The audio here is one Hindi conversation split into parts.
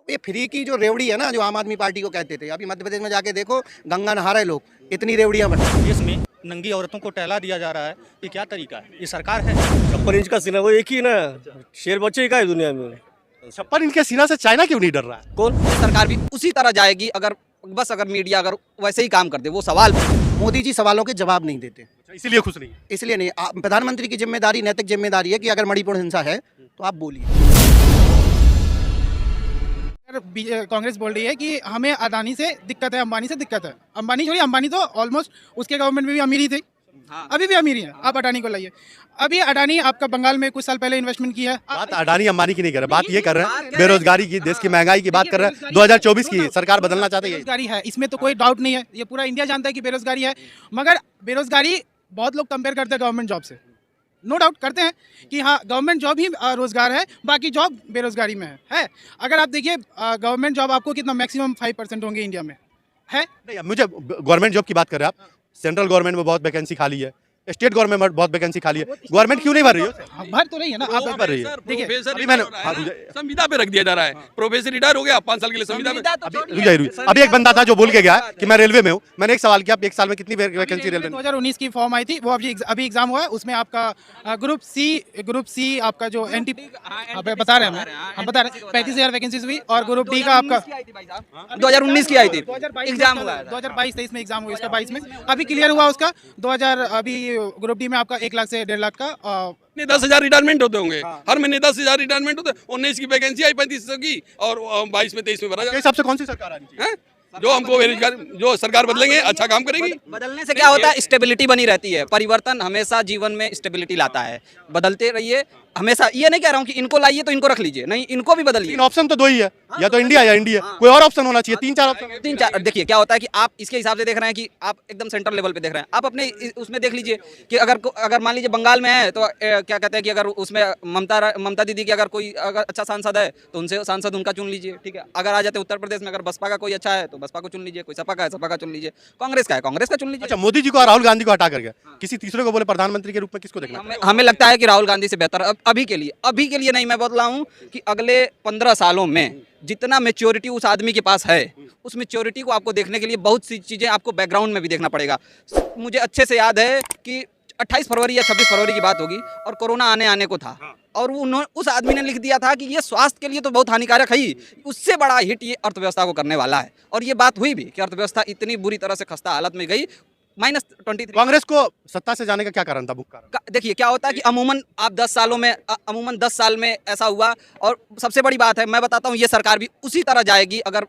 ये फ्री की जो रेवड़ी है ना, जो आम आदमी पार्टी को कहते थे, अभी मध्य प्रदेश में जाके देखो, गंगा नहा रहे लोग, इतनी रेवड़ियां बन रही हैं। देश में नंगी औरतों को टहला दिया जा रहा है। ये क्या तरीका है? ये सरकार है। 56 इंच का सीना वो एक ही ना, शेर बच्चे ही का है दुनिया में। 56 इंच के सीना से चाइना क्यों नहीं डर रहा है? कौन? सरकार भी उसी तरह जाएगी अगर मीडिया अगर वैसे ही काम कर दे। वो सवाल मोदी जी सवालों के जवाब नहीं देते, इसीलिए खुश नहीं है। इसलिए नहीं। प्रधानमंत्री की जिम्मेदारी, नैतिक जिम्मेदारी है कि अगर मणिपुर हिंसा है तो आप बोलिए। कांग्रेस बोल रही है कि हमें अदानी से दिक्कत है, अंबानी से दिक्कत है। अंबानी छोड़िए, अंबानी तो ऑलमोस्ट उसके गवर्नमेंट में भी अमीर ही थे। हाँ। अभी भी अमीर है। आप अडानी को लाइए। अभी अडानी आपका बंगाल में कुछ साल पहले इन्वेस्टमेंट किया है। बात अडानी अंबानी की नहीं कर रहे, बात ये कर रहे हैं बेरोजगारी की, देश की महंगाई की बात कर रहे हैं। 2024 की सरकार बदलना चाहती है। बेरोजगारी है, इसमें तो कोई डाउट नहीं है। ये पूरा इंडिया जानता है कि बेरोजगारी है, मगर बेरोजगारी बहुत लोग कंपेयर करते हैं गवर्नमेंट जॉब से। नो डाउट करते हैं कि हाँ, गवर्नमेंट जॉब ही रोजगार है, बाकी जॉब बेरोजगारी में है। अगर आप देखिए गवर्नमेंट जॉब आपको कितना मैक्सिमम 5% होंगे इंडिया में है। नहीं, मुझे गवर्नमेंट जॉब की बात कर रहे हैं आप। सेंट्रल गवर्नमेंट में बहुत वैकेंसी खाली है, स्टेट गवर्नमेंट में बहुत वैकेंसी खाली है। गवर्नमेंट क्यों नहीं भर रही है? भर तो रही है ना, आप भर रही है। देखिए। प्रोफेसर अभी रिटायर मैंने- हो रहा है हाँ, ना, मुझे- संविदा पे रख दिया जा रहा है। प्रोफेसर रिटायर हो गया, 5 साल के लिए संविदा पे। अभी एक बंदा था जो बोल के गया कि मैं रेलवे में हूँ। मैंने एक सवाल किया, आप एक साल में कितनी वैकेंसी रेलवे में? 2019 की फॉर्म आई थी, वो अभी एग्जाम हुआ है। उसमें आपका ग्रुप सी आपका जो एनटी बता रहे हैं, हम बता रहे हैं 35,000 वैकेंसीज हुई, और ग्रुप डी का आपका 2019 की आई थी। 2022 एग्जाम हुआ है। 2022-23 में एग्जाम हुआ, इसका 22 में अभी क्लियर हुआ उसका। 2000 अभी ग्रुप डी में आपका 1 लाख से 1.5 लाख का 10,000 रिटायरमेंट होते होंगे हर महीने। 10,000 रिटायरमेंट होते। 19 की वैकेंसी आई, 3500 की, और 22 में 23 में भरा के जाए। हिसाब से कौन सी सरकार आनी चाहिए? जो हमको बेरोजगार, जो सरकार बदलेंगे अच्छा काम करेगी। बदलने से क्या होता है? स्टेबिलिटी बनी रहती है। परिवर्तन हमेशा जीवन में स्टेबिलिटी लाता है। बदलते रहिए हमेशा। ये नहीं कह रहा हूँ कि इनको लाइए तो इनको रख लीजिए, नहीं, इनको भी बदलिए। तीन ऑप्शन तो दो ही है, या तो इंडिया या इंडिया। कोई और ऑप्शन होना चाहिए। 3-4 ऑप्शन। 3-4 देखिए क्या होता है कि आप इसके हिसाब से देख रहे हैं कि आप एकदम सेंट्रल लेवल पे देख रहे हैं। आप अपने उसमें देख लीजिए कि अगर मान लीजिए बंगाल में है तो क्या कहते हैं कि अगर उसमें ममता दीदी की अगर कोई अगर अच्छा सांसद है तो उनसे सांसद उनका चुन लीजिए, ठीक है। अगर आ जाते उत्तर प्रदेश में, अगर बसपा का कोई अच्छा है तो बसपा को चुन लीजिए, कोई सपा का है सपा का चुन लीजिए, कांग्रेस का है कांग्रेस का चुन लीजिए। अच्छा, मोदी जी को और राहुल गांधी को हटा करके किसी तीसरे को बोले प्रधानमंत्री के रूप में, किसको देखना? हमें लगता है कि राहुल गांधी से बेहतर अभी के लिए नहीं, मैं बोल रहा हूँ कि अगले 15 सालों में जितना मेच्योरिटी उस आदमी के पास है, उस मेच्योरिटी को आपको देखने के लिए बहुत सी चीज़ें आपको बैकग्राउंड में भी देखना पड़ेगा। मुझे अच्छे से याद है कि 28 फरवरी या 26 फरवरी की बात होगी, और कोरोना आने को था, और उस आदमी ने लिख दिया था कि ये स्वास्थ्य के लिए तो बहुत हानिकारक है ही, उससे बड़ा हिट ये अर्थव्यवस्था को करने वाला है। और ये बात हुई भी कि अर्थव्यवस्था इतनी बुरी तरह से खस्ता हालत में गई, -23। कांग्रेस को सत्ता से जाने का क्या कारण था? मुख्य कारण देखिए क्या होता है कि अमूमन आप 10 साल में ऐसा हुआ। और सबसे बड़ी बात है, मैं बताता हूँ, ये सरकार भी उसी तरह जाएगी अगर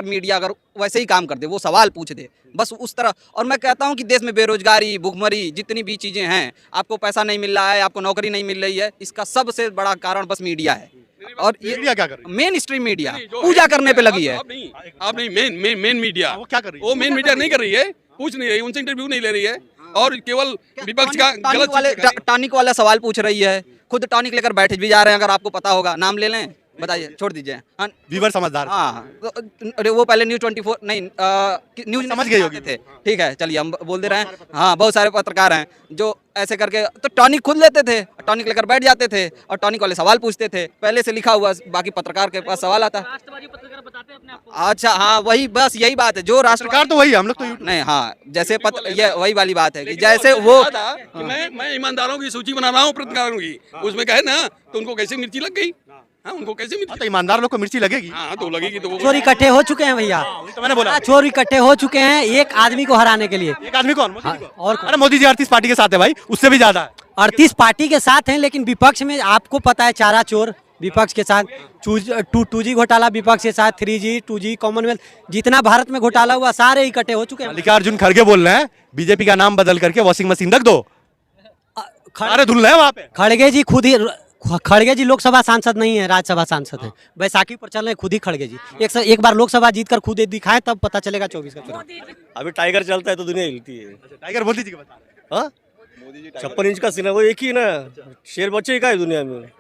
मीडिया अगर वैसे ही काम कर दे, वो सवाल पूछ दे, बस उस तरह। और मैं कहता हूँ कि देश में बेरोजगारी, भुखमरी, जितनी भी चीज़ें हैं, आपको पैसा नहीं मिल रहा है, आपको नौकरी नहीं मिल रही है, इसका सबसे बड़ा कारण बस मीडिया है। और ये मीडिया क्या कर रही है? मेन स्ट्रीम मीडिया पूजा करने पे लगी है। आप नहीं, मेन मीडिया वो क्या कर रही है? वो मेन मीडिया नहीं कर रही है, पूछ नहीं रही, उनसे इंटरव्यू नहीं ले रही है, और केवल विपक्ष का गलत टॉनिक वाला सवाल पूछ रही है। खुद टॉनिक लेकर बैठ भी जा रहे हैं, अगर आपको पता होगा, नाम ले लें, बताइए, छोड़ दीजिए। हाँ, वीवर समझदार। हाँ, तो वो पहले न्यूज़ 24 नहीं न्यूज़ समझ गए होगी थे, ठीक है, चलिए हम बोल दे रहे हैं। हाँ, बहुत सारे पत्रकार हैं जो ऐसे करके तो टॉनिक खुद लेते थे, टॉनिक लेकर बैठ जाते थे, और टॉनिक वाले सवाल पूछते थे, पहले से लिखा हुआ, बाकी पत्रकार के पास सवाल आता है। अच्छा, हाँ, वही बस यही बात है जो सरकार तो वही है, हम लोग तो नहीं, हाँ, जैसे ये वही वाली बात है कि जैसे वो कि मैं ईमानदारों की सूची बना रहा हूँ पत्रकारों की, उसमें कहे ना तो उनको कैसे मिर्ची लग गई। हाँ, उनको कैसे मिर्ची? तो ईमानदार लोग को मिर्ची लगेगी। हाँ, तो लगेगी तो वो चोर इकट्ठे हो चुके हैं भैया, तो मैंने बोला चोर इकट्ठे हो चुके हैं एक आदमी को हराने के लिए। एक आदमी कौन? मोदी जी को। और अरे मोदी जी 38 पार्टी के साथ है भाई, उससे भी ज्यादा है। 38 पार्टी के साथ हैं, लेकिन विपक्ष में आपको पता है चारा चोर विपक्ष के साथ, 2G घोटाला विपक्ष के साथ, 3G 2G कॉमनवेल्थ, जितना भारत में घोटाला हुआ सारे इकट्ठे हो चुके हैं। मल्लिकार्जुन खड़गे बोल रहे हैं बीजेपी का नाम बदल करके वॉशिंग मशीन रख दो, सारे धुल रहे हैं वहाँ पे। खड़गे जी लोकसभा सांसद नहीं है, राज्यसभा सांसद है। बैसाखी पर चल रहे खुद ही खड़गे जी। एक बार लोकसभा जीतकर खुद दिखाएं, तब पता चलेगा 24 का चुनाव। अभी टाइगर चलता है तो दुनिया हिलती है। टाइगर मोदी जी के बता रहे हैं। हाँ, 56 इंच का सीना वो एक ही ना, शेर बच्चे ही का है दुनिया में।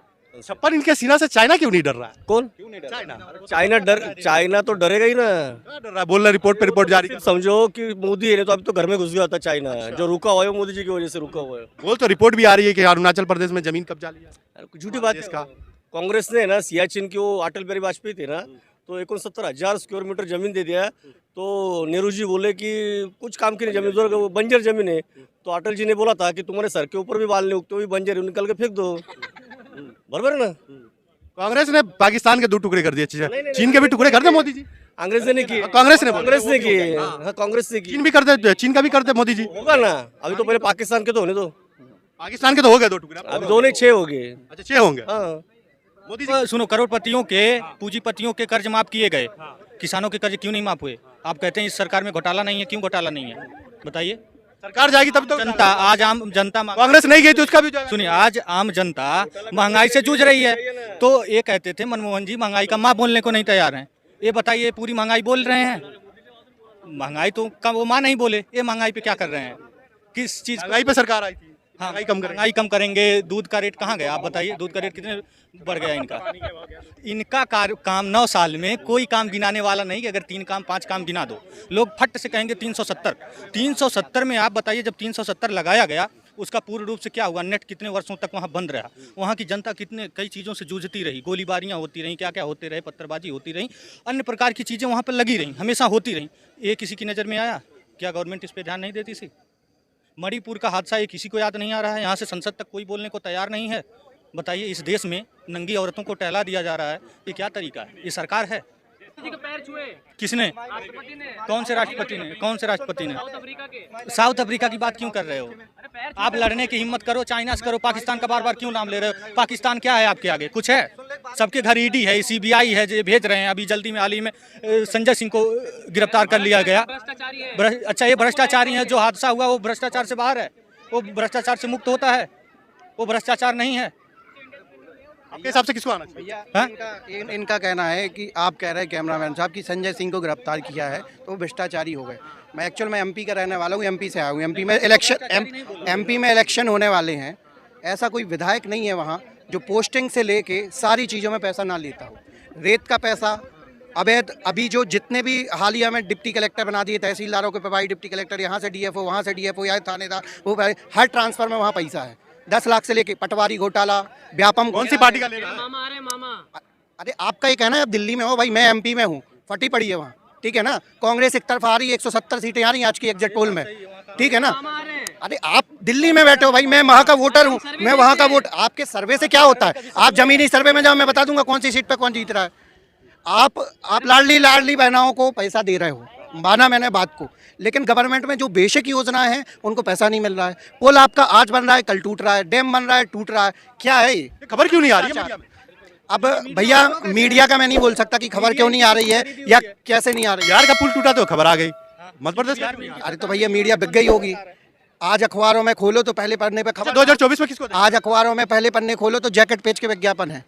56 इंच के सीना से चाइना क्यों नहीं डर रहा है? कौन? चाइना चाइना तो डरेगा ही ना। डर रहा है, बोल रहा है, रिपोर्ट पे रिपोर्ट जारी कर। समझो कि मोदी है तो अभी तो घर में घुस गया होता चाइना, जो रुका हुआ है वो मोदी जी की वजह से रुका हुआ है। बोल तो रिपोर्ट भी आ रही है कि अरुणाचल प्रदेश में जमीन कब्जा लिया। झूठी बात है। कांग्रेस ने ना सियाचिन की, वो अटल बिहारी वाजपेयी थे ना, तो 69,000 स्क्वायर मीटर जमीन दे दिया है। तो नेहरू जी बोले कि कुछ काम की नहीं जमीन, वो बंजर जमीन है। तो अटल जी ने बोला था कि तुम्हारे सर के ऊपर भी बाल नहीं उगते, वो भी बंजर है, निकल के फेंक दो। बराबर है ना? कांग्रेस ने पाकिस्तान के 2 टुकड़े कर दिए, चीन के भी टुकड़े कर दे मोदी जी। कांग्रेस ने नहीं किए, कांग्रेस ने किए। हाँ, कांग्रेस ने की। चीन भी कर दे, चीन का भी कर दे मोदी जी। होगा ना, अभी तो पहले पाकिस्तान के तो होने दो। पाकिस्तान के तो हो गए 2 टुकड़े, अभी 2 नहीं 6 हो गए। अच्छा 6 होंगे। हाँ, मोदी जी सुनो, करोड़पतियों के, पूंजीपतियों के कर्ज माफ किए गए, किसानों के कर्ज क्यों नहीं माफ हुए? आप कहते हैं इस सरकार में घोटाला नहीं है, क्यों घोटाला नहीं है बताइए? सरकार जाएगी तब तो जनता, आज आम जनता कांग्रेस नहीं गई तो उसका भी जाएगा। सुनिए, आज आम जनता महंगाई से जूझ रही है। तो ये कहते थे मनमोहन जी महंगाई का माँ बोलने को नहीं तैयार हैं। ये बताइए, पूरी महंगाई बोल रहे हैं? महंगाई तो कम, वो माँ नहीं बोले। ये महंगाई पे क्या कर रहे हैं? किस चीज महंगाई पे सरकार आई थी, हाँ, महंगाई कम करेंगे। दूध का रेट कहाँ गया? आप बताइए, दूध का रेट कितने बढ़ गया इनका काम 9 साल में कोई काम गिनाने वाला नहीं कि अगर 3 काम 5 काम गिना दो, लोग फट से कहेंगे 370 में। आप बताइए, जब 370 लगाया गया, उसका पूर्ण रूप से क्या हुआ? नेट कितने वर्षों तक वहाँ बंद रहा, वहाँ की जनता कई चीज़ों से जूझती रही, गोलीबारियाँ होती रहीं, क्या क्या होते रहे, पत्थरबाजी होती रही, अन्य प्रकार की चीज़ें वहाँ पर लगी रहीं, हमेशा होती रहीं। ये किसी की नज़र में आया? क्या गवर्नमेंट इस पर ध्यान नहीं देती थी? मणिपुर का हादसा ये किसी को याद नहीं आ रहा है? यहाँ से संसद तक कोई बोलने को तैयार नहीं है। बताइए, इस देश में नंगी औरतों को टहला दिया जा रहा है, ये क्या तरीका है? ये सरकार है? किसने? कौन से राष्ट्रपति ने? कौन से राष्ट्रपति ने? साउथ अफ्रीका की बात क्यों कर रहे हो? आप लड़ने की हिम्मत करो, चाइना से करो, पाकिस्तान का बार बार क्यों नाम ले रहे हो? पाकिस्तान क्या है आपके आगे? कुछ है? सबके घर ईडी है, सीबीआई है, जो भेज रहे हैं। अभी जल्दी में हाल ही में संजय सिंह को गिरफ्तार कर लिया गया। अच्छा, ये भ्रष्टाचारी है? जो हादसा हुआ वो भ्रष्टाचार से बाहर है, वो भ्रष्टाचार से मुक्त होता है, वो भ्रष्टाचार नहीं है। आपके हिसाब से किसको आना चाहिए? इनका कहना है कि आप कह रहे हैं कैमरामैन साहब कि संजय सिंह को गिरफ्तार किया है तो वो भ्रष्टाचारी हो गए। मैं एक्चुअल में एमपी का रहने वाला हूँ, एमपी से आया हूँ। एमपी में इलेक्शन होने वाले हैं। ऐसा कोई विधायक नहीं है वहाँ जो पोस्टिंग से लेके सारी चीज़ों में पैसा ना लेता हो। रेत का पैसा अवैध, अभी जो जितने भी हालिया में डिप्टी कलेक्टर बना दिए, तहसीलदारों के प्रभारी डिप्टी कलेक्टर, यहाँ से डीएफओ, वहाँ से डीएफओ, यहाँ थानेदार, वो हर ट्रांसफर में वहाँ पैसा है। 10 लाख से लेके पटवारी घोटाला, व्यापम। कौन सी पार्टी का ले रहा है? अरे आपका ये कहना है, आप दिल्ली में हो भाई, मैं एमपी में हूँ, फटी पड़ी है वहाँ, ठीक है ना? कांग्रेस एक तरफ आ रही है, 170 सीटें आ रही हैं आज की एग्जिट पोल में, ठीक है ना? अरे आप दिल्ली में बैठे हो भाई, मैं वहाँ का वोटर हूँ, मैं वहाँ का वोट। आपके सर्वे से क्या होता है? आप जमीनी सर्वे में जाओ, मैं बता दूंगा कौन सी सीट पे कौन जीत रहा है। आप लाडली बहनाओं को पैसा दे रहे हो, माना मैंने बात को, लेकिन गवर्नमेंट में जो बेसिक योजनाएं हैं उनको पैसा नहीं मिल रहा है। पुल आपका आज बन रहा है, कल टूट रहा है, डैम बन रहा है, टूट रहा है, क्या है ये? खबर क्यों नहीं आ रही है मीडिया में? अब भैया, मीडिया का मैं नहीं बोल सकता कि खबर क्यों नहीं आ रही है या कैसे नहीं आ रही है। यार का पुल टूटा तो खबर आ गई, मध्य प्रदेश। अरे तो भैया मीडिया बिक गई होगी। आज अखबारों में खोलो तो पहले पन्ने पे खबर। 2024 में किसको? आज अखबारों में पहले पन्ने खोलो तो जैकेट पेज के विज्ञापन है,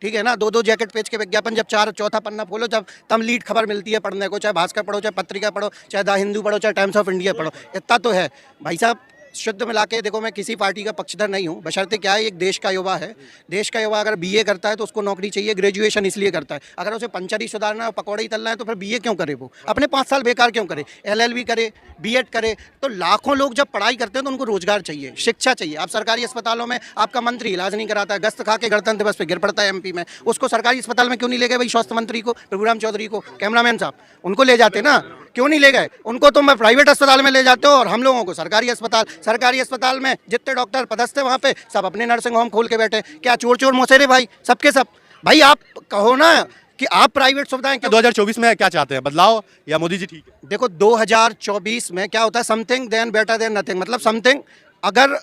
ठीक है ना? 2 जैकेट पेज के विज्ञापन। जब चौथा पन्ना खोलो तब लीड खबर मिलती है पढ़ने को। चाहे भास्कर पढ़ो, चाहे पत्रिका पढ़ो, चाहे द हिंदू पढ़ो, चाहे टाइम्स ऑफ इंडिया पढ़ो, इतना तो है भाई साहब। शुद्ध मिला के देखो, मैं किसी पार्टी का पक्षधर नहीं हूँ, बशर्ते क्या है, एक देश का युवा है। देश का युवा अगर बीए करता है तो उसको नौकरी चाहिए, ग्रेजुएशन इसलिए करता है। अगर उसे पंचर ही सुधारना है, पकौड़े ही तलना है, तो फिर बीए क्यों करे? वो अपने 5 साल बेकार क्यों करे? LLB करे, बीएड करे। तो लाखों लोग जब पढ़ाई करते हैं तो उनको रोजगार चाहिए, शिक्षा चाहिए। आप सरकारी अस्पतालों में आपका मंत्री इलाज नहीं कराता है, गश्त खा के गणतंत्र दिवस पे गिर पड़ता है एमपी में, उसको सरकारी अस्पताल में क्यों नहीं ले गए भाई? स्वास्थ्य मंत्री को, प्रभुराम चौधरी को, कैमरामैन साहब, उनको ले जाते ना, क्यों नहीं ले गए? उनको तो मैं प्राइवेट अस्पताल में ले जाते हो और हम लोगों को सरकारी अस्पताल में जितने डॉक्टर पदस्थ है वहाँ पे सब अपने नर्सिंग होम खोल के बैठे। क्या चोर मोसेरे भाई, सबके सब भाई। आप कहो ना कि आप प्राइवेट सुविधाएं। 2024 में क्या चाहते हैं, बदलाव या मोदी जी ठीक है? देखो 2024 में क्या होता है, something than better than nothing. मतलब समथिंग अगर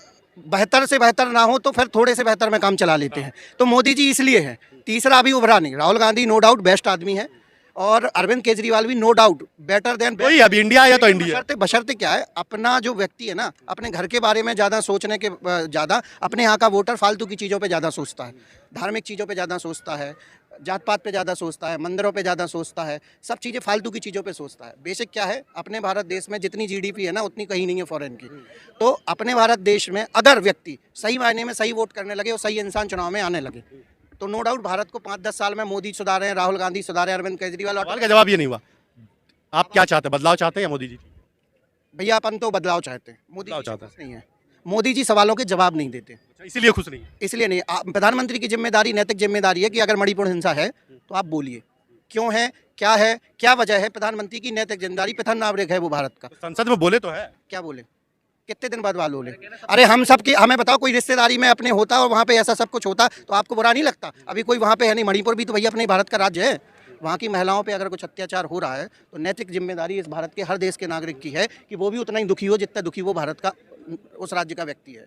बेहतर से बेहतर ना हो तो फिर थोड़े से बेहतर में काम चला लेते हैं। तो मोदी जी इसलिए है। तीसरा अभी उभरा नहीं, Rahul Gandhi no doubt best आदमी है, और अरविंद केजरीवाल भी नो डाउट बेटर देन। वही अभी इंडिया या तो इंडिया। बशर्ते क्या है, अपना जो व्यक्ति है ना, अपने घर के बारे में ज़्यादा सोचने के ज़्यादा अपने यहाँ का वोटर फालतू की चीज़ों पे ज़्यादा सोचता है, धार्मिक चीज़ों पे ज़्यादा सोचता है, जात पात पे ज़्यादा सोचता है, मंदिरों पे ज़्यादा सोचता है, सब चीज़ें फालतू की चीज़ों पे सोचता है। बेसिक क्या है, अपने भारत देश में जितनी GDP है ना उतनी कहीं नहीं है फॉरेन की। तो अपने भारत देश में अगर व्यक्ति सही मायने में सही वोट करने लगे और सही इंसान चुनाव में आने लगे तो नो डाउट भारत को 5-10 साल में मोदी सुधारे हैं, राहुल गांधी सुधारे, अरविंद केजरीवाल। और का जवाब ये नहीं हुआ। आप क्या चाहते हैं, बदलाव चाहते हैं या मोदी जी? भैया अपन तो बदलाव चाहते हैं, मोदी जी चाहते नहीं है। मोदी जी सवालों के जवाब नहीं देते, इसीलिए खुश नहीं है। इसलिए नहीं। प्रधानमंत्री की जिम्मेदारी, नैतिक जिम्मेदारी है कि अगर मणिपुर हिंसा है तो आप बोलिए, क्यों है, क्या वजह है। प्रधानमंत्री की नैतिक जिम्मेदारी, प्रधान नागरिक है वो भारत का। संसद में बोले तो है। क्या बोले, कितने दिन बाद बात बोले? अरे हम सब की, हमें बताओ, कोई रिश्तेदारी में अपने होता और वहाँ पे ऐसा सब कुछ होता तो आपको बुरा नहीं लगता? अभी कोई वहाँ पे है नहीं, मणिपुर भी तो भैया अपने भारत का राज्य है। वहाँ की महिलाओं पे अगर कुछ अत्याचार हो रहा है तो नैतिक जिम्मेदारी इस भारत के हर देश के नागरिक की है कि वो भी उतना ही दुखी हो जितना दुखी वो भारत का, उस राज्य का व्यक्ति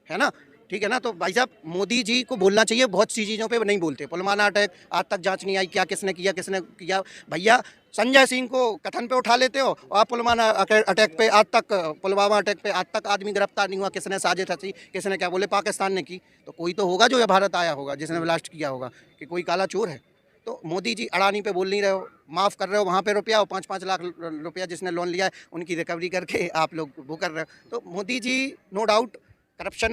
है ना? ठीक है ना? तो भाई साहब मोदी जी को बोलना चाहिए, बहुत सी चीज़ों पे नहीं बोलते। पुलवामा अटैक आज तक जांच नहीं आई, क्या किसने किया। भैया संजय सिंह को कथन पे उठा लेते हो और पुलवामा अटैक पे आज तक आदमी गिरफ्तार नहीं हुआ। किसने साजिश रची, किसने क्या बोले, पाकिस्तान ने की। तो कोई तो होगा जो भारत आया होगा, जिसने ब्लास्ट किया होगा, कि कोई काला चोर है। तो मोदी जी अडानी पे बोल नहीं रहे हो, माफ़ कर रहे हो वहाँ पे रुपया, और 5-5 लाख रुपया जिसने लोन लिया है उनकी रिकवरी करके आप लोग वो कर रहे हो। तो Modi ji no doubt corruption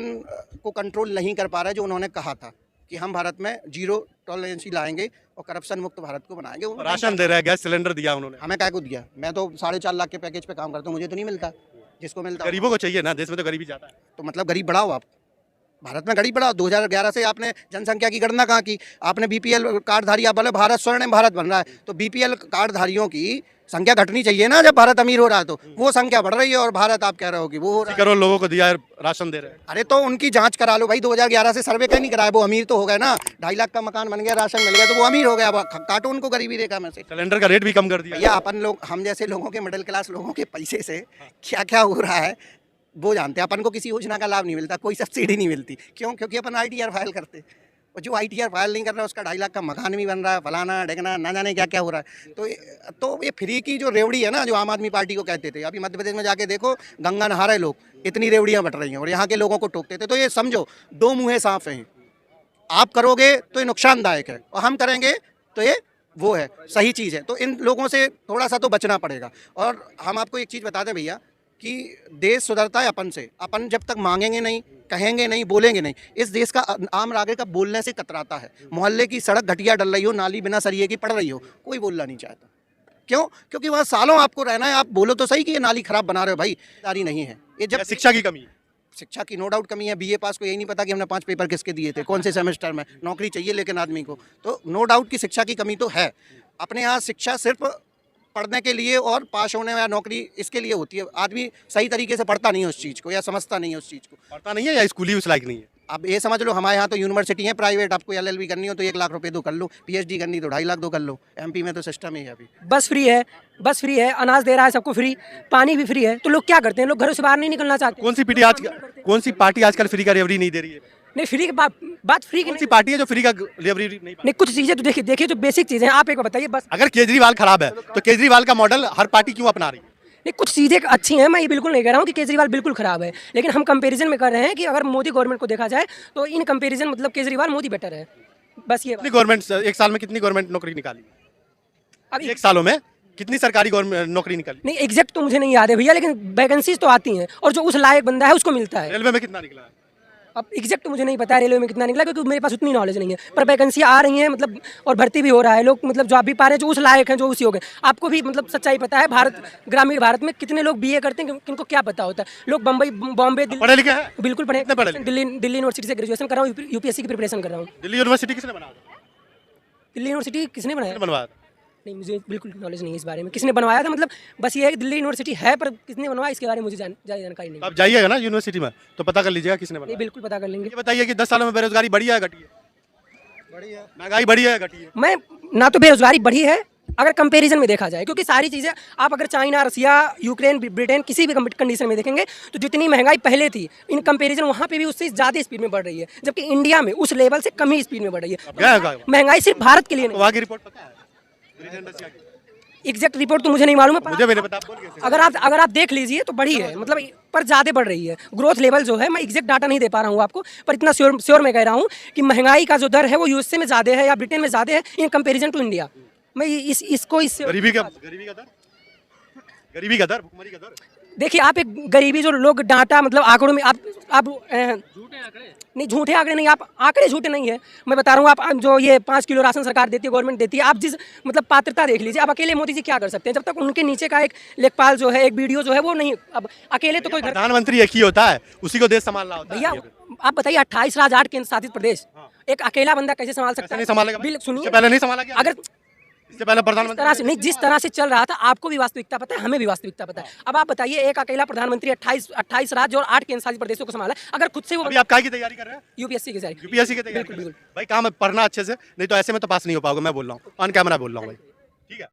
को कंट्रोल नहीं कर पा रहे, जो उन्होंने कहा था कि हम भारत में जीरो टॉलरेंसी लाएंगे और करप्शन मुक्त भारत को बनाएंगे। राशन दे रहा है, गैस सिलेंडर दिया उन्होंने। हमें क्या को दिया? मैं तो 4.5 लाख के पैकेज पे काम करता हूँ, मुझे तो नहीं मिलता, जिसको मिलता। गरीबों को चाहिए ना, देश में तो गरीबी ज्यादा है। तो मतलब गरीब बढ़ाओ आप, भारत में गरीब बढ़ाओ। 2011 से आपने जनसंख्या की गणना कहाँ की? आपने बीपीएल कार्डधारी, आप बोले भारत स्वर्णिम भारत बन रहा है, तो बीपीएल कार्डधारियों की संख्या घटनी चाहिए ना। जब भारत अमीर हो रहा है तो वो संख्या बढ़ रही है, और भारत आप कह रहे हो कि वो हो रहा है। करोड़ लोगों को दिया है, राशन दे रहे हैं। अरे तो उनकी जांच करा लो भाई, 2011 से सर्वे क्यों नहीं कराया? वो अमीर तो हो गए ना, 2.5 लाख का मकान बन गया, राशन मिल गया, तो वो अमीर हो गया। अब काटो उनको गरीबी रेखा में से। सिलेंडर का रेट भी कम कर दिया। भैया अपन लोग, हम जैसे लोगों के, मिडिल क्लास लोगों के पैसे से क्या क्या हो रहा है वो जानते हैं। अपन को किसी योजना का लाभ नहीं मिलता, कोई सब्सिडी नहीं मिलती। क्यों? क्योंकि अपन ITR फाइल करते, और जो ITR फाइल नहीं कर रहा है उसका 2.5 लाख का मकान भी बन रहा है, फलाना ढेकना, ना जाने क्या क्या हो रहा है। तो ये फ्री की जो रेवड़ी है ना, जो आम आदमी पार्टी को कहते थे, अभी मध्य प्रदेश में जाके देखो, गंगा नहा रहे लोग, इतनी रेवड़ियाँ बट रही हैं, और यहाँ के लोगों को टोकते थे। तो ये समझो, दो मुँहे साफ हैं। आप करोगे तो ये नुकसानदायक है, और हम करेंगे तो ये वो है, सही चीज़ है। तो इन लोगों से थोड़ा सा तो बचना पड़ेगा। और हम आपको एक चीज़ बता दें भैया कि देश सुधरता है अपन से। अपन जब तक मांगेंगे नहीं, कहेंगे नहीं, बोलेंगे नहीं, इस देश का आम नागरिक का बोलने से कतराता है। मोहल्ले की सड़क घटिया डल रही हो, नाली बिना सरिये की पड़ रही हो, कोई बोलना नहीं चाहता। क्यों? क्योंकि वहाँ सालों आपको रहना है। आप बोलो तो सही कि ये नाली खराब बना रहे हो भाई, जिम्मेदारी नहीं है ये। जब शिक्षा की कमी है, शिक्षा की नो डाउट कमी है। BA पास को यही नहीं पता कि हमने 5 पेपर किसके दिए थे, कौन से सेमेस्टर में। नौकरी चाहिए लेकिन आदमी को, तो नो डाउट की शिक्षा की कमी तो है। अपने यहाँ शिक्षा सिर्फ पढ़ने के लिए और पास होने या नौकरी इसके लिए होती है। आदमी सही तरीके से पढ़ता नहीं है उस चीज़ को, या समझता नहीं है उस चीज़ को। पढ़ता नहीं है या स्कूल ही उस लायक नहीं है। अब ये समझ लो, हमारे यहाँ तो यूनिवर्सिटी है प्राइवेट, आपको LLB करनी हो तो 1 लाख रुपए दो कर लो, PhD करनी तो 2.5 लाख दो कर लो। MP में तो सिस्टम ही है अभी। बस फ्री है, अनाज दे रहा है सबको फ्री, पानी भी फ्री है, तो लोग क्या करते हैं? लोग घरों से बाहर नहीं निकलना चाहते। कौन सी पार्टी आजकल फ्री का रेवड़ी नहीं दे रही है? नहीं, फ्री की बात फ्री की कौन सी पार्टी है जो फ्री का रेवड़ी नहीं? कुछ चीजें तो देखिए जो बेसिक चीजें हैं, आप एक बार बताइए बस। अगर केजरीवाल खराब है तो केजरीवाल का मॉडल हर पार्टी क्यों अपना रही है? नहीं, कुछ चीज़ें अच्छी हैं, मैं ये बिल्कुल नहीं कह रहा हूँ कि केजरीवाल बिल्कुल खराब है, लेकिन हम कंपैरिजन में कर रहे हैं कि अगर मोदी गवर्नमेंट को देखा जाए तो इन कंपैरिजन मतलब केजरीवाल मोदी बेटर है, बस ये। कितनी गवर्नमेंट, एक साल में कितनी गवर्नमेंट नौकरी निकाली? अब एक सालों में कितनी सरकारी गवर्नमेंट नौकरी निकाली? नहीं, एग्जैक्ट तो मुझे नहीं याद है भैया, लेकिन वैकेंसीज तो आती हैं और जो उस लायक बंदा है उसको मिलता है। रेलवे में कितना निकला है? अब एग्जैक्ट तो मुझे नहीं पता है रेलवे में कितना निकला, क्योंकि मेरे पास उतनी नॉलेज नहीं है, पर वैकेंसी आ रही है मतलब, और भर्ती भी हो रहा है। लोग मतलब जॉब भी पा रहे हैं जो उस लायक हैं, जो उस योग्य। आपको भी मतलब सच्चाई पता है, ग्रामीण भारत में कितने लोग BA करते हैं, किनको क्या पता होता है। लोग बम्बई, बॉम्बे, पढ़े लिखे हैं? बिल्कुल पढ़े। दिल्ली यूनिवर्सिटी से ग्रेजुएशन कर रहा हूँ, UPSC की प्रिपरेशन कर रहा हूँ। दिल्ली यूनिवर्सिटी किसने बनाया? दिल्ली यूनिवर्सिटी किसने बनाया? बनवाया? नहीं, मुझे बिल्कुल नॉलेज नहीं है इस बारे में, किसने बनवाया था। मतलब बस ये है कि दिल्ली यूनिवर्सिटी है, पर किसने बनवाया इसके बारे में मुझे ज़्यादा जानकारी नहीं। आप जाइएगा ना यूनिवर्सिटी में तो पता कर लीजिएगा किसने बनाया। बिल्कुल पता कर लेंगे। ये बताइए कि 10 सालों में बेरोजगारी बढ़ी है, घटी है? बढ़ी है। महंगाई बढ़ी है, घटी है? मैं ना तो बेरोजगारी बढ़ी है अगर कंपैरिजन में देखा जाए, क्योंकि सारी चीज़ें आप अगर चाइना, रसिया, यूक्रेन, ब्रिटेन किसी भी कंडीशन में देखेंगे तो जितनी महंगाई पहले थी, इन कंपैरिजन वहाँ पे भी उससे ज़्यादा स्पीड में बढ़ रही है, जबकि इंडिया में उस लेवल से कम ही स्पीड में बढ़ रही है। महंगाई सिर्फ भारत के लिए नहीं। वहाँ की रिपोर्ट पता है? एग्जैक्ट रिपोर्ट तो मुझे नहीं मालूम है, मुझे मेरे बता। अगर आप देख लीजिए तो बढ़ी है, मतलब पर ज़्यादा बढ़ रही है। ग्रोथ लेवल जो है, मैं एग्जैक्ट डाटा नहीं दे पा रहा हूँ आपको, पर इतना श्योर मैं कह रहा हूँ कि महंगाई का जो दर है वो USA में ज़्यादा है या ब्रिटेन में ज़्यादा है इन कंपेरिजन टू इंडिया। मैं इसको इससे गरीबी का दर, भुखमरी का दर। देखिए, आप एक गरीबी जो लोग डाटा मतलब आंकड़ों में आप नहीं, झूठे आंकड़े नहीं, आप आंकड़े झूठे नहीं है, मैं बता रहा हूँ। आप जो ये 5 किलो राशन सरकार देती है, गवर्नमेंट देती है, आप जिस मतलब पात्रता देख लीजिए। अब अकेले मोदी जी क्या कर सकते हैं, जब तक उनके नीचे का एक लेखपाल जो है, एक वीडियो जो है वो नहीं। अब अकेले तो कोई प्रधानमंत्री एक ही होता है, उसी को देश संभालना होता है। भैया आप बताइए, 28 राज्य, 8 केंद्र शासित प्रदेश, एक अकेला बंदा कैसे संभाल सकता है? नहीं संभालेगा। सुनिए, पहले नहीं संभाला। अगर इससे पहले जिस प्रधानमंत्री तरह से नहीं, जिस तरह से चल रहा था आपको भी वास्तविकता पता है, हमें भी वास्तविकता पता है। अब आप बताइए, एक अकेला प्रधानमंत्री 28 राज्य और 8 केंद्रशासित प्रदेशों को संभाला, अगर खुद से वो अभी आप काय की तैयारी कर रहे हैं? यूपीएससी की जाएगी। यूपीएससी की तैयारी कर रहे हैं? भाई काम पढ़ना अच्छे से, नहीं तो ऐसे में तो पास नहीं हो पाओगे। मैं बोल रहा हूँ, ऑन कैमरा बोल रहा हूँ भाई, ठीक है।